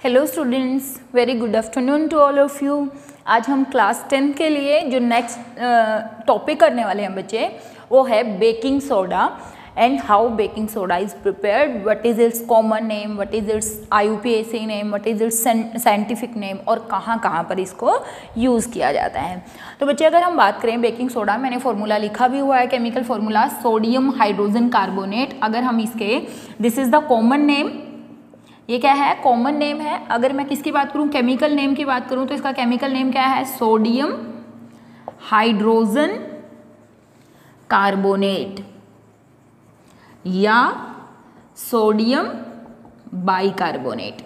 Hello students, very good afternoon to all of you. आज हम class 10 के लिए जो नेक्स्ट टॉपिक करने वाले हैं बच्चे, वो है baking soda and how baking soda is prepared, what is it's common name, what is it's IUPAC name, what is it's scientific name और कहाँ कहाँ पर इसको यूज़ किया जाता है। तो बच्चे अगर हम बात करें बेकिंग सोडा, मैंने फॉर्मूला लिखा भी हुआ है, chemical formula sodium hydrogen carbonate. अगर हम इसके this is the common name, ये क्या है, कॉमन नेम है। अगर मैं किसकी बात करूं, केमिकल नेम की बात करूं, तो इसका केमिकल नेम क्या है, सोडियम हाइड्रोजन कार्बोनेट या सोडियम बाइकार्बोनेट।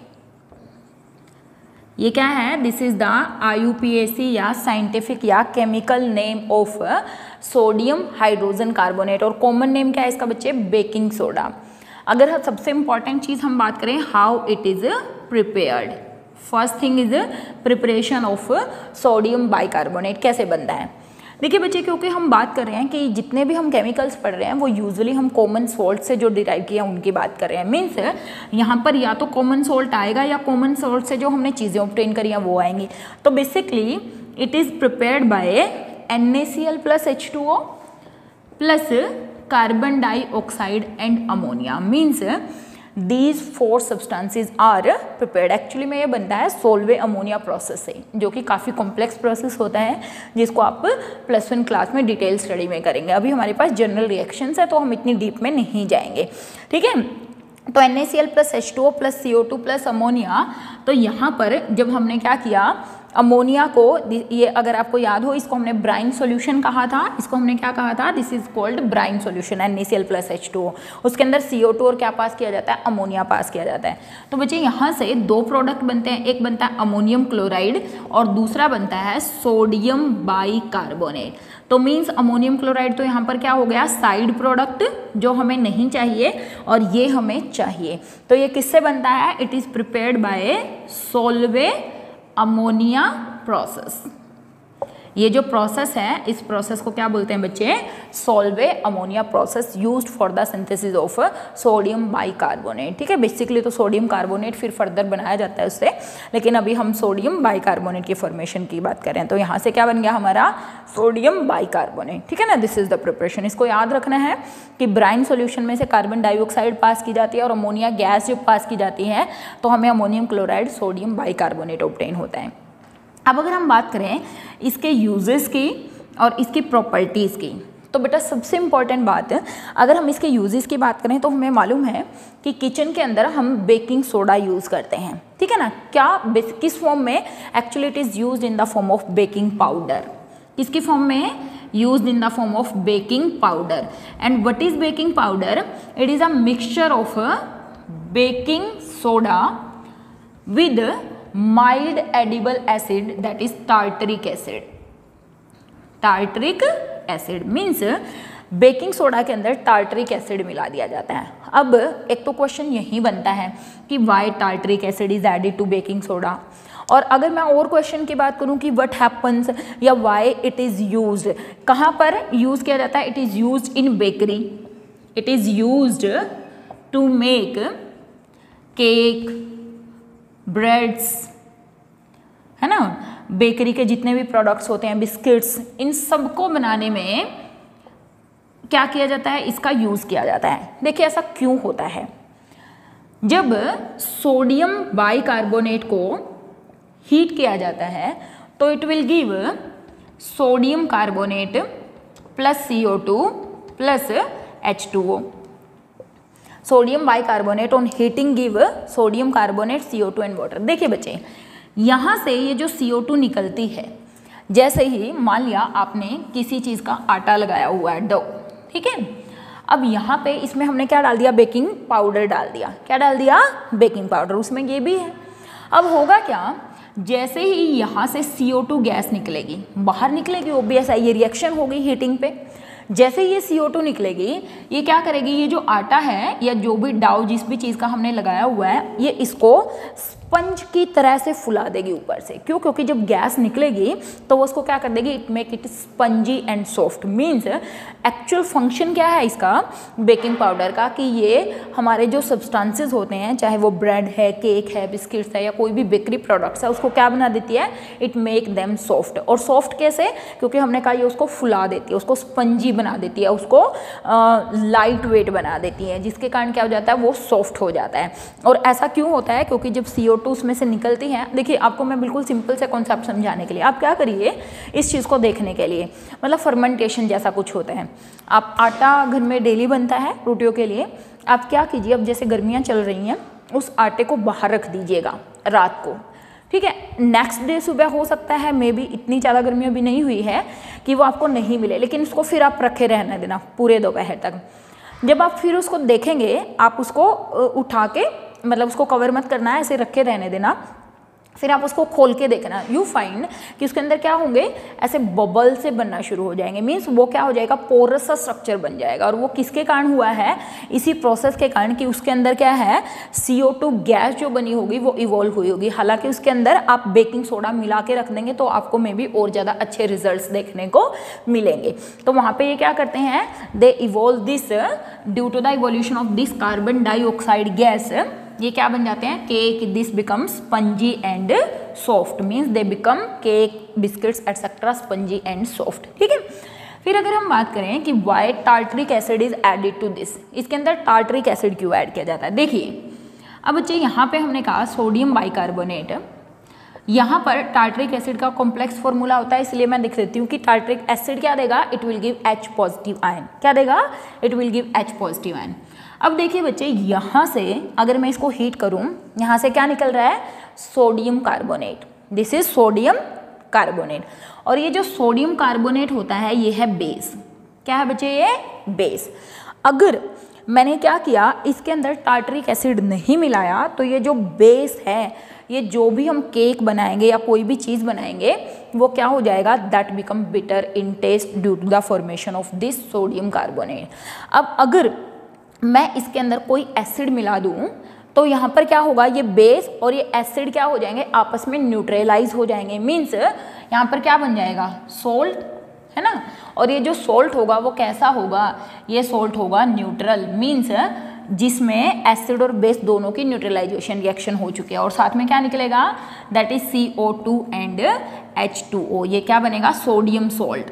ये क्या है, दिस इज द IUPAC या साइंटिफिक या chemical name of sodium hydrogen carbonate. और कॉमन नेम क्या है इसका बच्चे, बेकिंग सोडा। अगर सबसे इंपॉर्टेंट चीज़ हम बात करें, how it is prepared, first thing is preparation of sodium bicarbonate. कैसे बनता है, देखिए बच्चे, क्योंकि हम बात कर रहे हैं कि जितने भी हम केमिकल्स पढ़ रहे हैं वो यूजुअली हम कॉमन सॉल्ट से जो डिराइव किया उनकी बात कर रहे हैं। मीन्स यहाँ पर या तो कॉमन सॉल्ट आएगा या कॉमन सॉल्ट से जो हमने चीज़ें ऑब्टेन करी हैं वो आएंगी। तो basically it is prepared by NaCl plus H2O plus carbon dioxide and ammonia. Means these 4 substances are prepared. Actually में ये बनता है सोल्वे अमोनिया प्रोसेस से, जो कि काफ़ी कॉम्प्लेक्स प्रोसेस होता है, जिसको आप +1 क्लास में डिटेल स्टडी में करेंगे। अभी हमारे पास जनरल रिएक्शंस है तो हम इतनी डीप में नहीं जाएंगे, ठीक है। तो NaCl plus H2O plus CO2 plus ammonia. तो यहाँ पर जब हमने क्या किया, अमोनिया को, ये अगर आपको याद हो, इसको हमने ब्राइन सॉल्यूशन कहा था। इसको हमने क्या कहा था, this is called brine solution, NaCl plus H2O। उसके अंदर CO2 और क्या पास किया जाता है, अमोनिया पास किया जाता है। तो बच्चे यहाँ से 2 प्रोडक्ट बनते हैं, एक बनता है अमोनियम क्लोराइड और दूसरा बनता है सोडियम बाइकार्बोनेट। तो मीन्स अमोनियम क्लोराइड तो यहाँ पर क्या हो गया, साइड प्रोडक्ट जो हमें नहीं चाहिए और ये हमें चाहिए। तो ये किससे बनता है, it is prepared by Solvay ammonia process. ये जो प्रोसेस है, इस प्रोसेस को क्या बोलते हैं बच्चे, Solvay ammonia process used for the synthesis of sodium bicarbonate. ठीक है, बेसिकली तो सोडियम कार्बोनेट फिर फर्दर बनाया जाता है उससे, लेकिन अभी हम सोडियम बाइकार्बोनेट की फॉर्मेशन की बात करें। तो यहाँ से क्या बन गया हमारा, सोडियम बाइकार्बोनेट। ठीक है ना, दिस इज द प्रिपरेशन। इसको याद रखना है कि ब्राइन सोल्यूशन में से कार्बन डाइऑक्साइड पास की जाती है और अमोनिया गैस जब पास की जाती है तो हमें ammonium chloride sodium bicarbonate obtain होता है। अब अगर हम बात करें इसके यूजेस की और इसकी प्रॉपर्टीज़ की, तो बेटा सबसे इम्पॉर्टेंट बात है, अगर हम इसके यूजेस की बात करें तो हमें मालूम है कि किचन के अंदर हम बेकिंग सोडा यूज़ करते हैं, ठीक है ना। क्या, किस फॉर्म में, actually it is used in the form of baking powder. किसकी फॉर्म में, used in the form of baking powder. And what is baking powder, it is a mixture of baking soda with mild edible acid, that is tartaric acid. Tartaric acid means baking soda के अंदर tartaric acid मिला दिया जाता है। अब एक तो question यही बनता है कि why tartaric acid is added to baking soda. और अगर मैं और क्वेश्चन की बात करूं कि व्हाट हैपन्स या वाई इट इज़ यूज्ड, कहाँ पर यूज़ किया जाता है, it is used in bakery, it is used to make cake, breads, है ना, बेकरी के जितने भी प्रोडक्ट्स होते हैं, बिस्किट्स, इन सबको बनाने में क्या किया जाता है, इसका यूज़ किया जाता है। देखिए ऐसा क्यों होता है, जब सोडियम बाइकार्बोनेट को हीट किया जाता है तो it will give sodium carbonate plus CO2 plus H2O। Sodium bicarbonate on heating give sodium carbonate, CO2 and water. देखिए बच्चे, यहाँ से ये जो CO2 निकलती है, जैसे ही मान लिया आपने किसी चीज़ का आटा लगाया हुआ है, डो, ठीक है। अब यहाँ पे इसमें हमने क्या डाल दिया, बेकिंग पाउडर डाल दिया। क्या डाल दिया, बेकिंग पाउडर, उसमें ये भी है। अब होगा क्या, जैसे ही यहाँ से CO2 गैस निकलेगी, बाहर निकलेगी, ऑब्वियस है, ये रिएक्शन होगी हीटिंग पे। जैसे ये CO2 निकलेगी, ये क्या करेगी, ये जो आटा है या जो भी डाउ जिस भी चीज़ का हमने लगाया हुआ है, ये इसको स्पंज की तरह से फुला देगी ऊपर से। क्यों? क्योंकि जब गैस निकलेगी तो वो उसको क्या कर देगी, it make it spongy and soft. Means actual function क्या है इसका बेकिंग पाउडर का, कि ये हमारे जो सब्सटेंसेस होते हैं, चाहे वो ब्रेड है, केक है, बिस्किट्स है या कोई भी बेकरी प्रोडक्ट्स है, उसको क्या बना देती है, इट मेक देम सॉफ्ट। और सॉफ्ट कैसे? क्योंकि हमने कहा ये उसको फुला देती है, उसको स्पंजी बना देती है, उसको लाइट वेट बना देती है, जिसके कारण क्या हो जाता है, वो सॉफ्ट हो जाता है। और ऐसा क्यों होता है? क्योंकि जब CO2 उसमें से निकलती है, देखिए आपको मैं बिल्कुल सिंपल से कॉन्सेप्ट समझाने के लिए, आप क्या करिए इस चीज़ को देखने के लिए, मतलब फर्मेंटेशन जैसा कुछ होता है। आप आटा घर में डेली बनता है रोटियों के लिए, आप क्या कीजिए, अब जैसे गर्मियाँ चल रही हैं, उस आटे को बाहर रख दीजिएगा रात को, ठीक है। नेक्स्ट डे सुबह हो सकता है मे बी इतनी ज़्यादा गर्मी अभी नहीं हुई है कि वो आपको नहीं मिले, लेकिन उसको फिर आप रखे रहने देना पूरे दोपहर तक। जब आप फिर उसको देखेंगे, आप उसको उठा के, मतलब उसको कवर मत करना है, ऐसे रखे रहने देना, फिर आप उसको खोल के देखना, यू फाइंड कि उसके अंदर क्या होंगे, ऐसे बबल से बनना शुरू हो जाएंगे। मीन्स वो क्या हो जाएगा, पोरस सा स्ट्रक्चर बन जाएगा। और वो किसके कारण हुआ है, इसी प्रोसेस के कारण कि उसके अंदर क्या है, CO2 गैस जो बनी होगी वो इवॉल्व हुई होगी। हालांकि उसके अंदर आप बेकिंग सोडा मिला के रख देंगे तो आपको मे बी और ज़्यादा अच्छे रिजल्ट्स देखने को मिलेंगे। तो वहाँ पर ये क्या करते हैं, they evolve this due to the evolution of this carbon dioxide gas, ये क्या बन जाते हैं, cake, this become spongy and soft. Means they become cake, biscuits etcetera spongy and soft, ठीक है। फिर अगर हम बात करें कि why tartaric acid is added to this, इसके अंदर टार्टरिक एसिड क्यों ऐड किया जाता है, देखिए अब बच्चे यहाँ पे हमने कहा सोडियम बाइकार्बोनेट, यहाँ पर टार्टरिक एसिड का कॉम्प्लेक्स फॉर्मूला होता है, इसलिए मैं लिख देती हूँ कि टार्टरिक एसिड क्या देगा, it will give H positive ion. क्या देगा, it will give H positive ion. अब देखिए बच्चे, यहाँ से अगर मैं इसको हीट करूँ, यहाँ से क्या निकल रहा है, sodium carbonate. This is sodium carbonate. और ये जो सोडियम कार्बोनेट होता है ये है बेस। क्या है बच्चे, ये बेस। अगर मैंने क्या किया, इसके अंदर टार्टरिक एसिड नहीं मिलाया तो ये जो बेस है, ये जो भी हम केक बनाएंगे या कोई भी चीज़ बनाएंगे वो क्या हो जाएगा, that become bitter in taste due to the formation of this sodium carbonate. अब अगर मैं इसके अंदर कोई एसिड मिला दूं तो यहाँ पर क्या होगा, ये बेस और ये एसिड क्या हो जाएंगे, आपस में न्यूट्रलाइज हो जाएंगे। मीन्स यहाँ पर क्या बन जाएगा, सोल्ट, है ना। और ये जो सोल्ट होगा वो कैसा होगा, ये सोल्ट होगा न्यूट्रल। मीन्स जिसमें एसिड और बेस दोनों की न्यूट्रलाइजेशन रिएक्शन हो चुकी है। और साथ में क्या निकलेगा, that is CO2 and H2O। ये क्या बनेगा, sodium salt,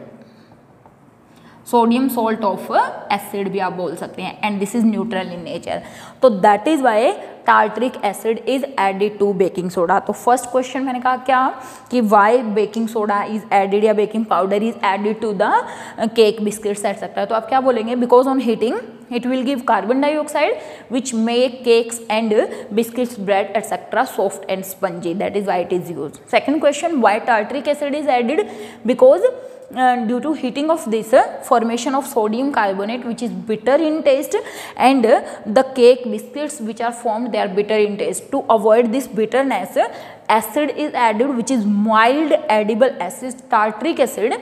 sodium salt of acid भी आप बोल सकते हैं, and this is neutral in nature. तो that is why tartaric acid is added to baking soda. तो फर्स्ट क्वेश्चन मैंने कहा क्या, कि why baking soda is added या baking powder is added to the cake, biscuits etcetera. तो आप क्या बोलेंगे, because on heating it will give carbon dioxide which make cakes and biscuits, bread etc soft and spongy. That is why it is used. Second question, why tartaric acid is added, because due to heating of this formation of sodium carbonate which is bitter in taste, and the cake, biscuits which are formed, they are bitter in taste. To avoid this bitterness, acid is added which is mild edible acid, tartaric acid,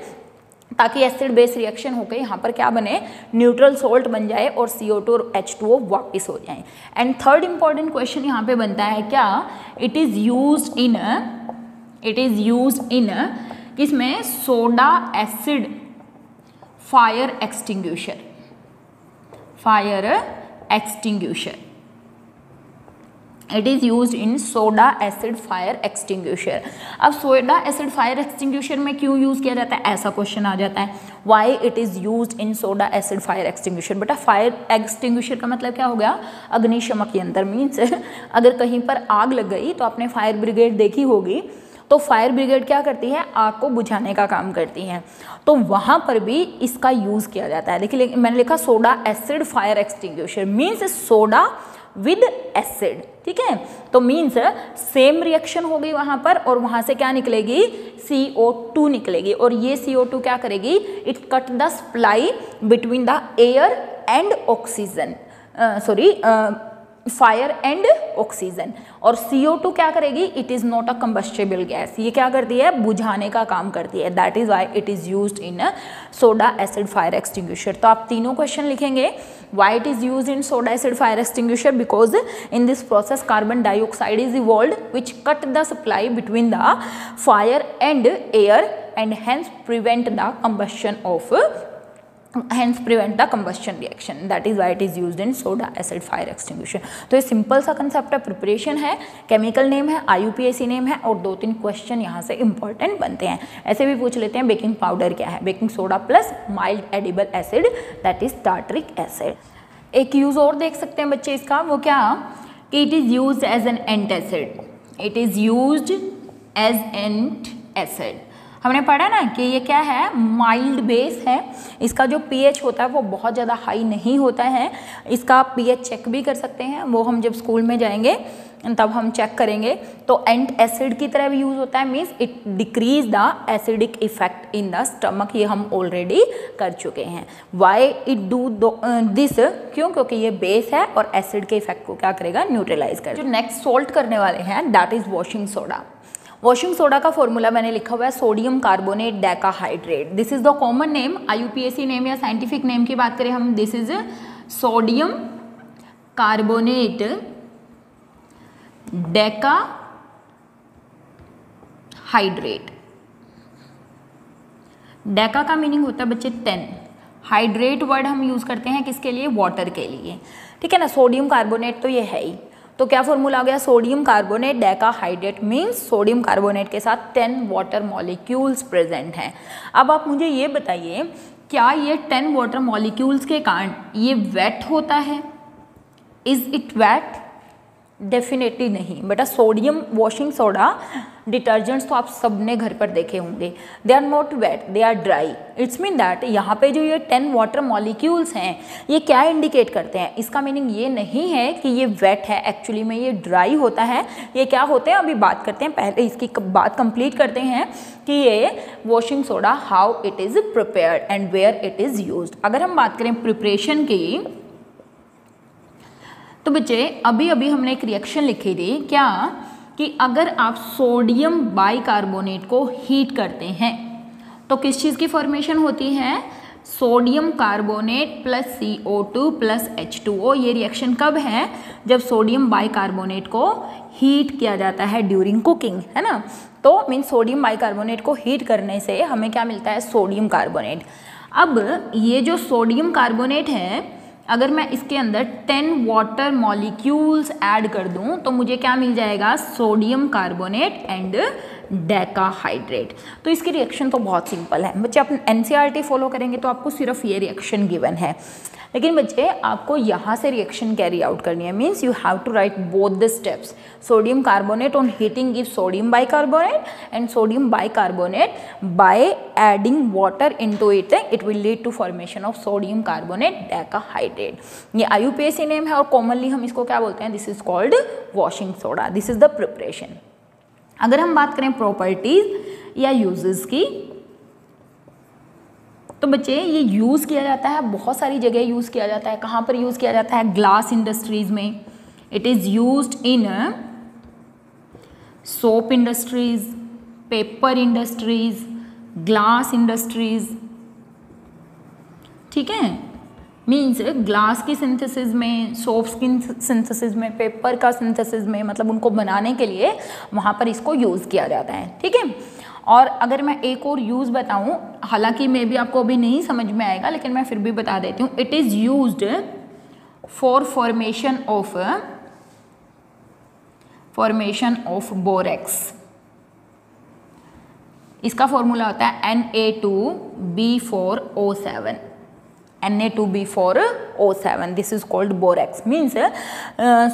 ताकि acid base reaction होकर यहाँ पर क्या बने, neutral salt बन जाए और CO2 और H2O वापस हो जाए। एंड थर्ड इंपॉर्टेंट क्वेश्चन यहाँ पे बनता है क्या, इट इज यूज्ड इन किसमें, soda acid fire extinguisher, it is use in soda acid fire extinguisher. अब सोडा एसिड फायर एक्सटिंग्विशर में क्यों यूज़ किया जाता है, ऐसा क्वेश्चन आ जाता है, Y it is use in soda acid fire extinguisher. बेटा फायर एक्सटिंग्विशर का मतलब क्या हो गया, अग्निशमक यंत्र। मीन्स अगर कहीं पर आग लग गई तो आपने फायर ब्रिगेड देखी होगी, तो फायर ब्रिगेड क्या करती है, आग को बुझाने का काम करती है, तो वहाँ पर भी इसका यूज़ किया जाता है। देखिए मैंने लिखा soda acid fire extinguisher, means soda with acid, ठीक है। तो मीन्स सेम रिएक्शन होगी वहाँ पर, और वहाँ से क्या निकलेगी, CO2 निकलेगी। और ये CO2 क्या करेगी, it cut the supply between the air and oxygen, fire and oxygen. और CO2 क्या करेगी, it is not a combustible gas, ये क्या करती है, बुझाने का काम करती है, that is Y it is used in soda acid fire extinguisher. तो आप तीनों क्वेश्चन लिखेंगे, Y it is used in soda acid fire extinguisher, because in this process carbon dioxide is evolved which cut the supply between the fire and air and hence prevent the combustion reaction, that is why it is used in soda acid fire extinguisher। तो ये simple सा concept है, preparation है, chemical name है, IUPAC name है, और 2-3 question यहाँ से इंपॉर्टेंट बनते हैं। ऐसे भी पूछ लेते हैं बेकिंग पाउडर क्या है, baking soda plus mild edible acid that is tartaric acid. एक यूज और देख सकते हैं बच्चे इसका, वो क्या, कि it is used as an antacid, it is used as antacid. हमने पढ़ा ना कि ये क्या है, माइल्ड बेस है, इसका जो pH होता है वो बहुत ज़्यादा हाई नहीं होता है, इसका pH चेक भी कर सकते हैं, वो हम जब स्कूल में जाएंगे तब हम चेक करेंगे। तो एंट एसिड की तरह भी यूज़ होता है, means it decrease the acidic effect in the stomach, ये हम ऑलरेडी कर चुके हैं। वाई इट डू दिस, क्यों, क्योंकि ये बेस है और एसिड के इफेक्ट को क्या करेगा, न्यूट्रलाइज करेगा। जो नेक्स्ट सॉल्ट करने वाले हैं that is washing soda. Washing soda का फॉर्मूला मैंने लिखा हुआ है sodium carbonate decahydrate, this is the common name, IUPAC name या साइंटिफिक नेम की बात करें हम, this is sodium carbonate decahydrate. Deka का मीनिंग होता है बच्चे 10, हाइड्रेट वर्ड हम यूज करते हैं किसके लिए, वाटर के लिए, ठीक है ना। सोडियम कार्बोनेट तो ये है ही, तो क्या फॉर्मूला आ गया, sodium carbonate decahydrate means sodium carbonate के साथ 10 वाटर मॉलिक्यूल्स प्रेजेंट हैं। अब आप मुझे ये बताइए, क्या ये 10 वाटर मॉलिक्यूल्स के कारण ये वेट होता है, इज इट वेट, डेफिनेटली नहीं बेटा। सोडियम वॉशिंग सोडा डिटर्जेंट्स तो आप सबने घर पर देखे होंगे, they are not wet, they are dry. It's mean that यहाँ पे जो ये 10 वाटर मॉलिक्यूल्स हैं ये क्या इंडिकेट करते हैं, इसका मीनिंग ये नहीं है कि ये वेट है, एक्चुअली में ये ड्राई होता है। ये क्या होते हैं अभी बात करते हैं, पहले इसकी बात कंप्लीट करते हैं कि ये washing soda how it is prepared and where it is used. अगर हम बात करें प्रिपरेशन की, तो बच्चे अभी अभी हमने एक रिएक्शन लिखी थी क्या, कि अगर आप सोडियम बाइकार्बोनेट को हीट करते हैं तो किस चीज़ की फॉर्मेशन होती है, sodium carbonate plus CO2 plus H2O। ये रिएक्शन कब है, जब सोडियम बाइकार्बोनेट को हीट किया जाता है ड्यूरिंग कुकिंग, है ना। तो मीन सोडियम बाइकार्बोनेट को हीट करने से हमें क्या मिलता है, सोडियम कार्बोनेट। अब ये जो सोडियम कार्बोनेट है, अगर मैं इसके अंदर 10 वाटर मॉलिक्यूल्स ऐड कर दूं तो मुझे क्या मिल जाएगा, सोडियम कार्बोनेट एंड डेकाहाइड्रेट। तो इसकी रिएक्शन तो बहुत सिंपल है बच्चे, आप NCERT फॉलो करेंगे तो आपको सिर्फ ये रिएक्शन गिवन है, लेकिन बच्चे आपको यहाँ से रिएक्शन कैरी आउट करनी है, means you have to write both the steps. Sodium carbonate on heating give sodium bicarbonate and sodium bicarbonate by adding water into it it will lead to formation of sodium carbonate decahydrate. ये IUPAC name है और commonly हम इसको क्या बोलते हैं, this is called washing soda, this is the preparation. अगर हम बात करें प्रॉपर्टीज या यूजेस की, तो बच्चे ये यूज़ किया जाता है बहुत सारी जगह यूज़ किया जाता है। कहाँ पर यूज़ किया जाता है, ग्लास इंडस्ट्रीज़ में, it is used in soap industries, paper industries, glass industries, ठीक है। मीन्स ग्लास की सिंथेसिस में, सोप्स की सिंथेसिस में, पेपर का सिंथेसिस में, मतलब उनको बनाने के लिए वहाँ पर इसको यूज़ किया जाता है, ठीक है। और अगर मैं एक और यूज़ बताऊं, हालांकि मे भी आपको अभी नहीं समझ में आएगा लेकिन मैं फिर भी बता देती हूँ, it is used for formation of borax. इसका फॉर्मूला होता है Na2B4O7, Na2B4O7, this is called borax. Means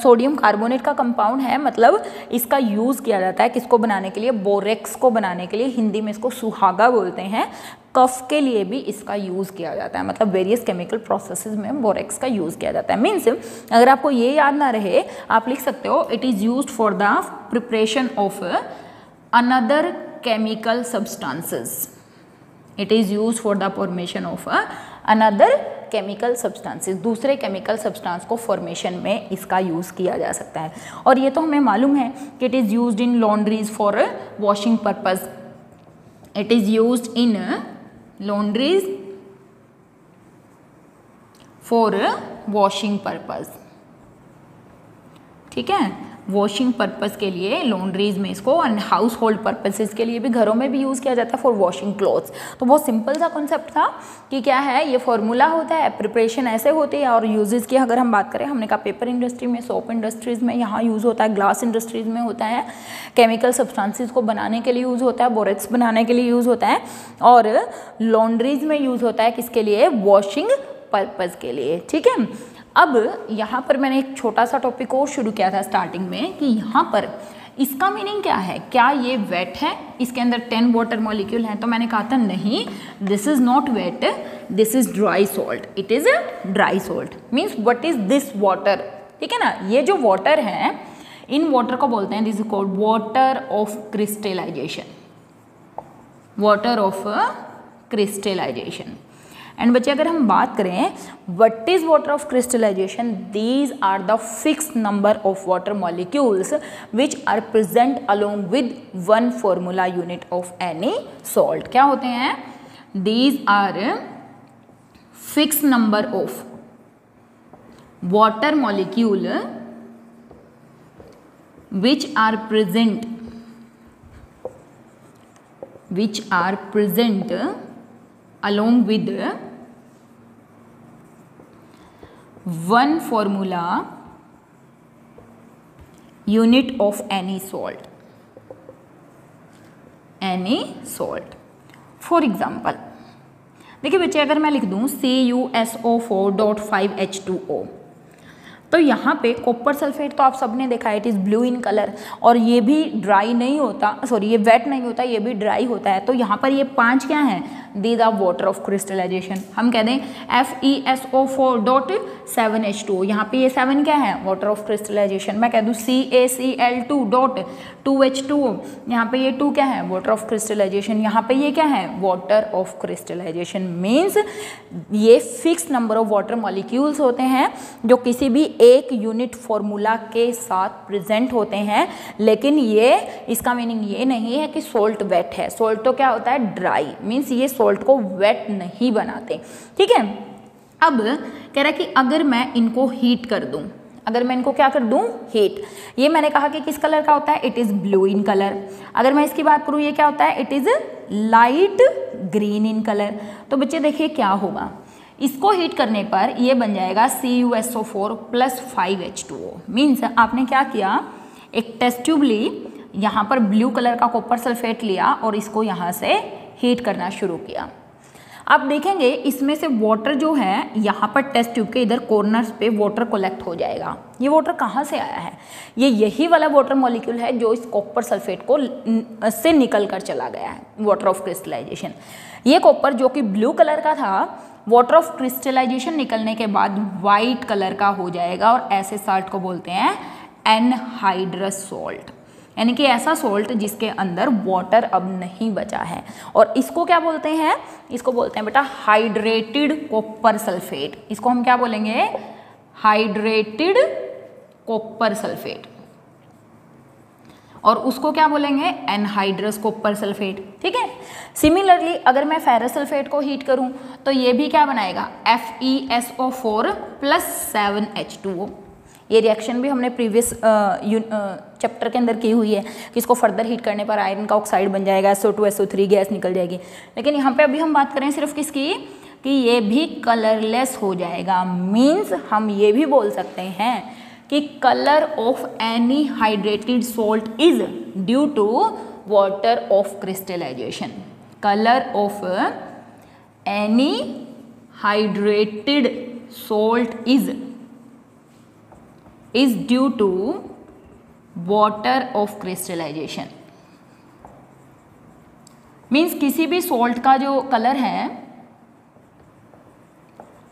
sodium carbonate का कंपाउंड है, मतलब इसका यूज़ किया जाता है किसको बनाने के लिए, बोरेक्स को बनाने के लिए। हिंदी में इसको सुहागा बोलते हैं। कफ के लिए भी इसका यूज़ किया जाता है, मतलब वेरियस केमिकल प्रोसेसेस में बोरेक्स का यूज़ किया जाता है। मीन्स अगर आपको ये याद ना रहे आप लिख सकते हो, it is used for the preparation of another chemical substances. It is used for the formation of another chemical substances, दूसरे केमिकल सब्सटेंस को फॉर्मेशन में इसका यूज़ किया जा सकता है। और ये तो हमें मालूम है कि it is used in laundries for washing purpose, it is used in laundries for washing purpose, ठीक है, वॉशिंग पर्पज़ के लिए लॉन्ड्रीज में इसको, और हाउस होल्ड पर्पसेस के लिए भी घरों में भी यूज़ किया जाता है फॉर वॉशिंग क्लोथ्स। तो बहुत सिंपल सा कॉन्सेप्ट था कि क्या है, ये फॉर्मूला होता है, प्रिपरेशन ऐसे होती है। और यूजेस की अगर हम बात करें, हमने कहा पेपर इंडस्ट्री में, सोप इंडस्ट्रीज़ में यहाँ यूज़ होता है, ग्लास इंडस्ट्रीज़ में होता है, केमिकल सब्सटेंसेस को बनाने के लिए यूज़ होता है, बोरेक्स बनाने के लिए यूज़ होता है, और लॉन्ड्रीज में यूज़ होता है किसके लिए, वॉशिंग पर्पज़ के लिए, ठीक है। अब यहाँ पर मैंने एक छोटा सा टॉपिक और शुरू किया था स्टार्टिंग में कि यहाँ पर इसका मीनिंग क्या है, क्या ये वेट है, इसके अंदर 10 वाटर मॉलिक्यूल हैं। तो मैंने कहा था नहीं, this is not wet, this is dry salt, it is a dry salt. Means what is this water, ठीक है ना, ये जो वाटर है, इन वाटर को बोलते हैं, this is called water of crystallization, water of crystallization. And बच्चे अगर हम बात करें what is water of crystallization, these are the fix number of water molecules which are present along with one formula unit of any salt. क्या होते हैं, these are fix number of water molecule which are present along with one formula unit of any salt, for example, देखिए बच्चे अगर मैं लिख दूं CuSO4.5H2O, तो यहाँ पे कॉपर सल्फेट तो आप सबने देखा है, it is blue in colour, और ये भी ड्राई नहीं होता, सॉरी ये वेट नहीं होता, ये भी ड्राई होता है। तो यहाँ पर ये 5 क्या हैं, these are water of crystallization. हम कह दें FeSO4.7H2O, यहाँ पे ये 7 क्या है, वाटर ऑफ क्रिस्टलाइजेशन। मैं कह दूँ CaCl2.2H2O, यहाँ पे ये 2 क्या है, वाटर ऑफ क्रिस्टलाइजेशन। यहाँ पे ये क्या है, वाटर ऑफ क्रिस्टलाइजेशन। मीन्स ये fix number of water molecules होते हैं जो किसी भी एक यूनिट फॉर्मूला के साथ प्रेजेंट होते हैं, लेकिन ये इसका मीनिंग ये नहीं है कि सोल्ट वेट है। सोल्ट तो क्या होता है, ड्राई, मीन्स ये सोल्ट को वेट नहीं बनाते, ठीक है। अब कह रहा है कि अगर मैं इनको हीट कर दूं, अगर मैं इनको क्या कर दूं, हीट, ये मैंने कहा कि किस कलर का होता है, it is blue in colour. अगर मैं इसकी बात करूं, ये क्या होता है, it is light green in colour. तो बच्चे देखिए क्या होगा, इसको हीट करने पर ये बन जाएगा CuSO4+5H2O। मीन्स आपने क्या किया, एक टेस्ट ट्यूब ली, यहाँ पर ब्लू कलर का कॉपर सल्फेट लिया और इसको यहाँ से हीट करना शुरू किया। आप देखेंगे इसमें से वाटर जो है, यहाँ पर टेस्ट ट्यूब के इधर कॉर्नर्स पे वाटर कलेक्ट हो जाएगा। ये वाटर कहाँ से आया है, ये यही वाला वाटर मॉलिक्यूल है जो इस कॉपर सल्फेट को से निकल कर चला गया है, वाटर ऑफ क्रिस्टलाइजेशन। ये कॉपर जो कि ब्लू कलर का था, वाटर ऑफ क्रिस्टलाइजेशन निकलने के बाद वाइट कलर का हो जाएगा, और ऐसे साल्ट को बोलते हैं एनहाइड्रस सॉल्ट, यानी कि ऐसा सॉल्ट जिसके अंदर वाटर अब नहीं बचा है। और इसको क्या बोलते हैं, इसको बोलते हैं बेटा हाइड्रेटेड कॉपर सल्फेट। इसको हम क्या बोलेंगे, हाइड्रेटेड कॉपर सल्फेट, और उसको क्या बोलेंगे, एनहाइड्रस कॉपर सल्फेट, ठीक है। सिमिलरली अगर मैं फेरस सल्फेट को हीट करूं तो ये भी क्या बनाएगा, FeSO4+7H2O। ये रिएक्शन भी हमने प्रीवियस चैप्टर के अंदर की हुई है कि इसको फर्दर हीट करने पर आयरन का ऑक्साइड बन जाएगा, SO2SO3 गैस निकल जाएगी। लेकिन यहाँ पे अभी हम बात करें सिर्फ किसकी, कि ये भी कलरलेस हो जाएगा। मीन्स हम ये भी बोल सकते हैं कि colour of any hydrated salt is due to water of crystallization. Colour of any hydrated salt is due to water of crystallization। Means किसी भी सॉल्ट का जो कलर है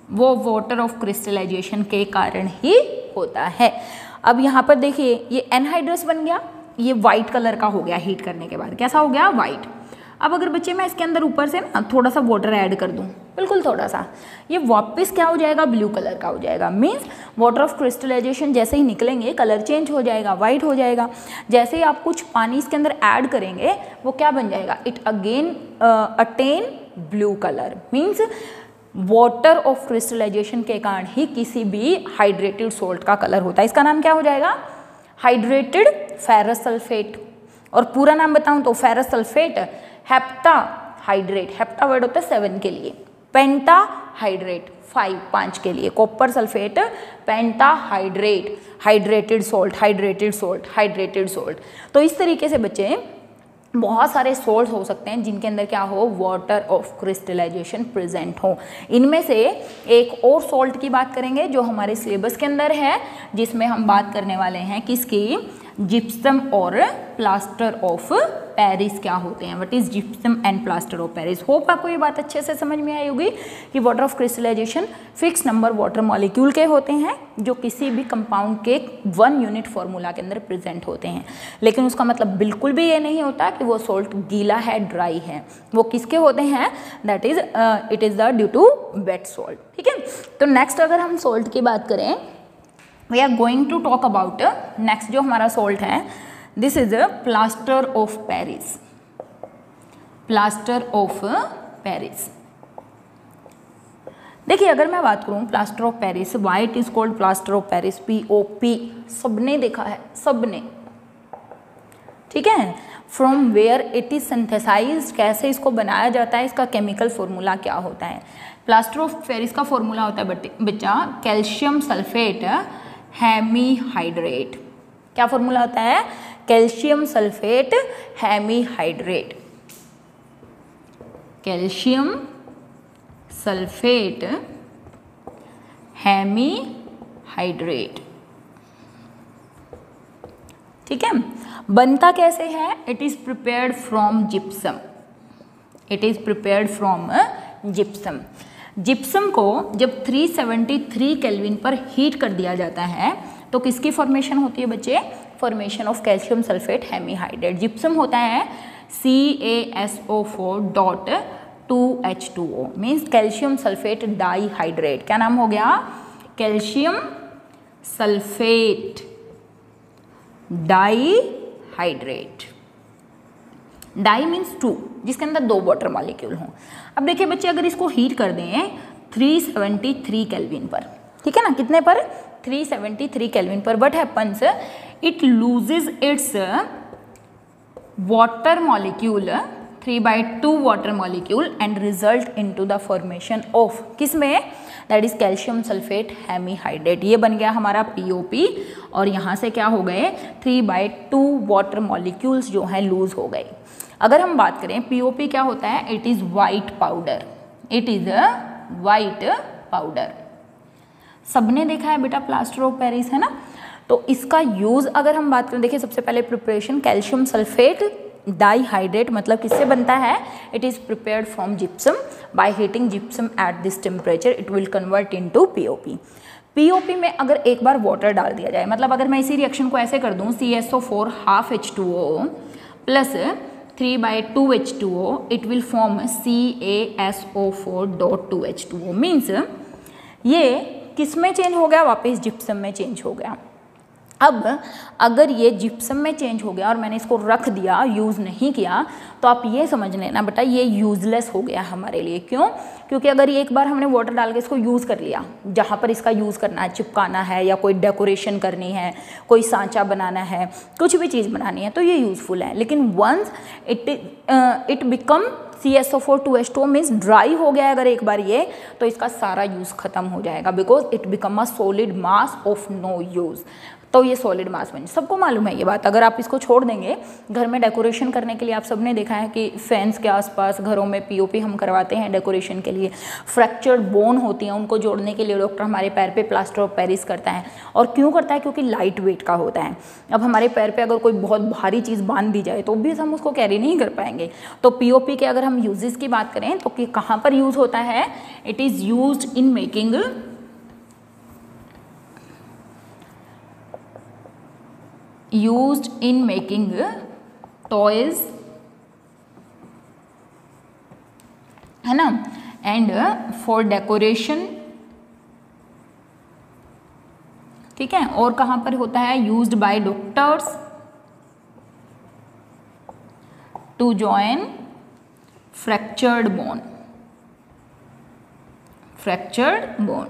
वो वाटर ऑफ क्रिस्टलाइजेशन के कारण ही होता है। अब यहाँ पर देखिए ये एनहाइड्रस बन गया, ये वाइट कलर का हो गया हीट करने के बाद, कैसा हो गया, वाइट। अब अगर बच्चे मैं इसके अंदर ऊपर से ना थोड़ा सा वाटर ऐड कर दूँ, बिल्कुल थोड़ा सा, ये वापस क्या हो जाएगा, ब्लू कलर का हो जाएगा। मीन्स वाटर ऑफ क्रिस्टलाइजेशन जैसे ही निकलेंगे कलर चेंज हो जाएगा, वाइट हो जाएगा। जैसे ही आप कुछ पानी इसके अंदर ऐड करेंगे वो क्या बन जाएगा, it again attain blue colour. Means water of crystallization के कारण ही किसी भी हाइड्रेटेड सोल्ट का कलर होता है। इसका नाम क्या हो जाएगा, हाइड्रेटेड फेरस सल्फेट। और पूरा नाम बताऊं तो ferrous sulphate hepta hydrate, hepta word होता है 7 के लिए, पेंटा हाइड्रेट 5 के लिए, copper sulphate pentahydrate, hydrated salt, hydrated salt, hydrated salt. तो इस तरीके से बच्चे बहुत सारे सोल्ट हो सकते हैं जिनके अंदर क्या हो, वाटर ऑफ क्रिस्टलाइजेशन प्रेजेंट हो। इनमें से एक और सोल्ट की बात करेंगे जो हमारे सिलेबस के अंदर है, जिसमें हम बात करने वाले हैं किसकी, जिप्सम और प्लास्टर ऑफ पेरिस क्या होते हैं, what is gypsum and plaster of Paris. Hope आपको ये बात अच्छे से समझ में आई होगी कि water of crystallization fix number water molecule के होते हैं जो किसी भी कंपाउंड के 1 यूनिट फॉर्मूला के अंदर प्रेजेंट होते हैं। लेकिन उसका मतलब बिल्कुल भी ये नहीं होता कि वो सोल्ट गीला है, ड्राई है। वो किसके होते हैं, that is it is the due to wet salt. ठीक है, तो नेक्स्ट अगर हम सोल्ट की बात करें, we are going to talk about next जो हमारा सोल्ट है, this is plaster of Paris, plaster of Paris. देखिए अगर मैं बात करूं plaster of Paris, why it is called plaster of Paris, POP, सबने देखा है, सबने, ठीक है। From where it is synthesized, कैसे इसको बनाया जाता है, इसका केमिकल फॉर्मूला क्या होता है। प्लास्टर ऑफ पेरिस का फॉर्मूला होता है बच्चा कैल्शियम सल्फेट हेमीहाइड्रेट। क्या फॉर्मूला होता है, calcium sulphate hemihydrate, calcium sulphate hemihydrate. ठीक है, बनता कैसे है, it is prepared from gypsum, it is prepared from gypsum. Gypsum को जब 373 केल्विन पर हीट कर दिया जाता है तो किसकी फॉर्मेशन होती है बच्चे, formation of calcium sulphate hemihydrate. Gypsum होता है CaSO4.2H2O, means calcium sulphate dihydrate. क्या नाम हो गया, calcium sulphate dihydrate. Di means 2, जिसके अंदर 2 वाटर मॉलिक्यूल हों। अब देखिए बच्चे अगर इसको हीट कर दें 373 केल्विन पर, ठीक है ना, कितने पर, 373 केल्विन पर, what happens, it loses its water molecule 3/2 water molecule and result into the formation of, किसमें, that is calcium sulphate hemihydrate. ये बन गया हमारा POP और यहाँ से क्या हो गए, 3/2 वाटर मॉलिक्यूल्स जो हैं लूज हो गए। अगर हम बात करें POP क्या होता है, it is white powder, it is a white powder. सबने देखा है बेटा प्लास्टर ऑफ पेरिस, है ना। तो इसका यूज अगर हम बात करें, देखिए सबसे पहले प्रिपरेशन, कैल्शियम सल्फेट डाईहाइड्रेट मतलब किससे बनता है, it is prepared from gypsum, by heating gypsum at this temperature it will convert into POP। POP में अगर एक बार वाटर डाल दिया जाए, मतलब अगर मैं इसी रिएक्शन को ऐसे कर दूं, CaSO4 half H2O plus 3/2H2O, it will form CaSO4.2H2O, means ये किस में चेंज हो गया, वापस जिप्सम में चेंज हो गया। अब अगर ये जिप्सम में चेंज हो गया और मैंने इसको रख दिया, यूज़ नहीं किया, तो आप ये समझ लेना बेटा ये यूज़लेस हो गया हमारे लिए। क्यों, क्योंकि अगर एक बार हमने वाटर डाल के इसको यूज़ कर लिया, जहाँ पर इसका यूज़ करना है, चिपकाना है या कोई डेकोरेशन करनी है, कोई सांचा बनाना है, कुछ भी चीज़ बनानी है, तो ये यूज़फुल है। लेकिन once it become CaSO4.2H2O means dry हो गया अगर एक बार ये, तो इसका सारा यूज़ खत्म हो जाएगा, because it become a solid mass of no use. तो ये सॉलिड मास बन, सबको मालूम है ये बात। अगर आप इसको छोड़ देंगे घर में डेकोरेशन करने के लिए, आप सबने देखा है कि फैंस के आसपास घरों में POP हम करवाते हैं डेकोरेशन के लिए। फ्रैक्चर्ड बोन होती हैं, उनको जोड़ने के लिए डॉक्टर हमारे पैर पे प्लास्टर ऑफ पेरिस करता है। और क्यों करता है, क्योंकि लाइट वेट का होता है। अब हमारे पैर पे अगर कोई बहुत भारी चीज़ बांध दी जाए तो भी हम उसको कैरी नहीं कर पाएंगे। तो POP के अगर हम यूजेस की बात करें तो कहाँ पर यूज़ होता है, it is used in making used in making toys, है ना, एंड फॉर डेकोरेशन, ठीक है। और कहाँ पर होता है, used by doctors to join fractured bone, fractured bone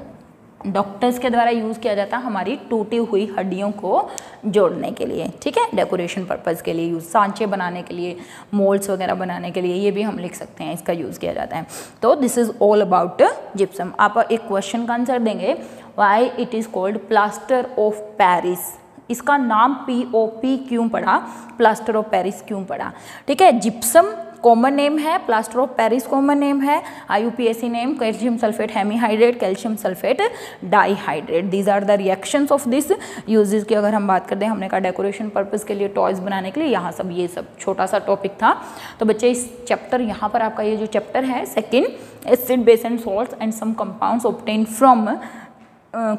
doctors के द्वारा यूज़ किया जाता है हमारी टूटी हुई हड्डियों को जोड़ने के लिए, ठीक है, डेकोरेशन पर्पज़ के लिए यूज़, सांचे बनाने के लिए, मोल्ड्स वगैरह बनाने के लिए, ये भी हम लिख सकते हैं, इसका यूज़ किया जाता है। तो this is all about gypsum. आप एक क्वेश्चन का आंसर देंगे, why it is called plaster of Paris, इसका नाम POP क्यों पड़ा, प्लास्टर ऑफ पेरिस क्यों पड़ा, ठीक है। जिप्सम कॉमन नेम है, plaster of Paris common name है, IUPAC name calcium sulphate hemihydrate, calcium sulphate dihydrate. These are the reactions of this uses की अगर हम बात करते हैं, हमने कहा डेकोरेशन पर्पज़ के लिए, टॉयज बनाने के लिए, यहाँ सब ये सब छोटा सा टॉपिक था। तो बच्चे इस चैप्टर यहाँ पर आपका ये जो चैप्टर है second, acid base and salts and some compounds obtain from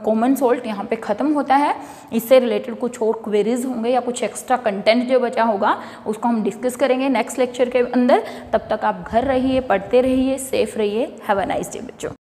common salt, यहाँ पे ख़त्म होता है। इससे रिलेटेड कुछ और क्वेरीज होंगे या कुछ एक्स्ट्रा कंटेंट जो बचा होगा उसको हम डिस्कस करेंगे नेक्स्ट लेक्चर के अंदर। तब तक आप घर रहिए, पढ़ते रहिए, सेफ रहिए। हैव अ नाइस डे बच्चों।